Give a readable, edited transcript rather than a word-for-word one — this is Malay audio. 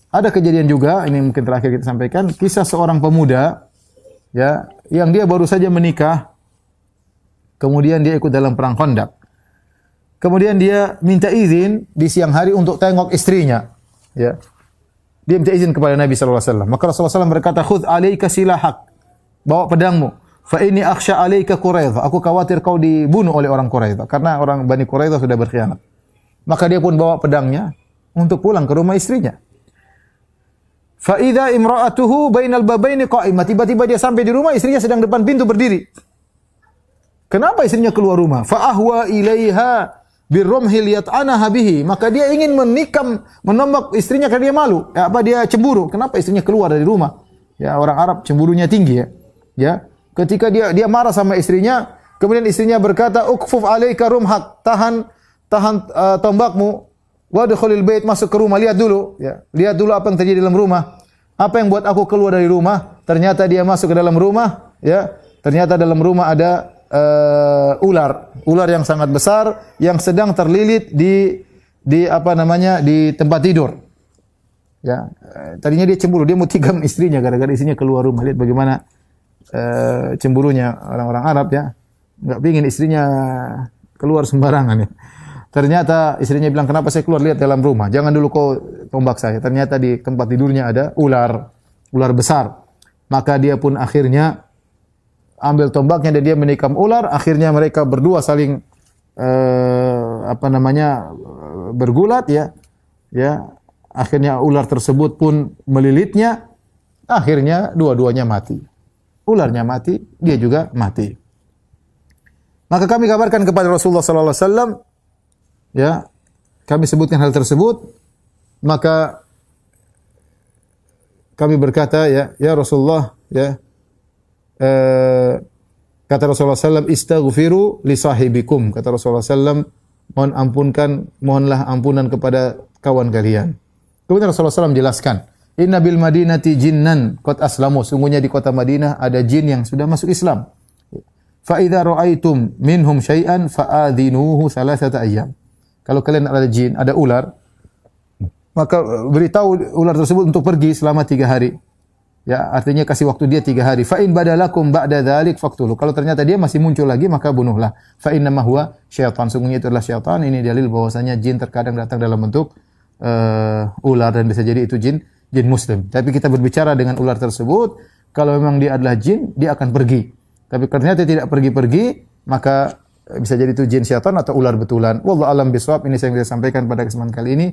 Ada kejadian juga, ini mungkin terakhir kita sampaikan, kisah seorang pemuda ya, yang dia baru saja menikah, kemudian dia ikut dalam perang Khandaq. Kemudian dia minta izin di siang hari untuk tengok istrinya, ya. Dia minta izin kepada Nabi sallallahu alaihi wasallam. Maka Rasulullah SAW berkata, "Khudh 'alaika silahak." Bawa pedangmu. Fa inni akhsha 'alaika Quraidah. Aku khawatir kau dibunuh oleh orang Quraidah karena orang Bani Quraidah sudah berkhianat. Maka dia pun bawa pedangnya untuk pulang ke rumah istrinya. Fa idza imra'atuhu bainal babaini qa'imah. Tiba-tiba dia sampai di rumah, istrinya sedang depan pintu berdiri. Kenapa istrinya keluar rumah? Fa ahwa ilaiha birrumhi liyat'anaha bihi. Maka dia ingin menikam, menombak istrinya karena dia malu. Dia cemburu. Kenapa istrinya keluar dari rumah? Ya, orang Arab cemburunya tinggi ya. Ya. Ketika dia marah sama istrinya, kemudian istrinya berkata, "Ukfuf 'alaika rumhak." Tahan tombakmu. Wadkhulil bait, masuk ke rumah, lihat dulu, ya. Lihat dulu apa yang terjadi dalam rumah. Apa yang buat aku keluar dari rumah? Ternyata dia masuk ke dalam rumah, ya. Ternyata dalam rumah ada ular yang sangat besar yang sedang terlilit di tempat tidur. Ya, tadinya dia cemburu, dia mau tikam istrinya gara-gara istrinya keluar rumah. Lihat bagaimana cemburunya orang-orang Arab ya. Enggak pingin istrinya keluar sembarangan ya. Ternyata istrinya bilang, "Kenapa saya keluar? Lihat dalam rumah. Jangan dulu kau tombak saya." Ternyata di tempat tidurnya ada ular besar. Maka dia pun akhirnya ambil tombaknya dan dia menikam ular. Akhirnya mereka berdua saling bergulat ya. Ya. Akhirnya ular tersebut pun melilitnya. Akhirnya dua-duanya mati. Ularnya mati, dia juga mati. Maka kami kabarkan kepada Rasulullah sallallahu alaihi wasallam, ya, kami sebutkan hal tersebut, maka kami berkata, ya Rasulullah, ya, kata Rasulullah SAW, "Istaghfiru li sahibikum." Kata Rasulullah SAW, mohonlah ampunan kepada kawan kalian. Kemudian Rasulullah SAW jelaskan, "Inna bil madinati jinnan qad aslamu." Sungguhnya di kota Madinah ada jin yang sudah masuk Islam. Fa idza ra'aitum minhum syai'an fa'adhinuhu thalathata ayyam. Kalau kalian ada jin, ada ular, maka beritahu ular tersebut untuk pergi selama 3 hari. Ya, artinya kasih waktu dia 3 hari. Fa in badalakum ba'da dzalik faqtulu. Kalau ternyata dia masih muncul lagi, maka bunuhlah. Fa inna ma huwa syaitan. Sungguhnya itu adalah syaitan. Ini dalil bahwasanya jin terkadang datang dalam bentuk ular dan bisa jadi itu jin muslim. Tapi kita berbicara dengan ular tersebut, kalau memang dia adalah jin, dia akan pergi. Tapi ternyata tidak pergi-pergi, maka bisa jadi itu jin syaitan atau ular betulan. Wallahu a'lam bishawab. Ini saya ingin sampaikan pada kesempatan kali ini.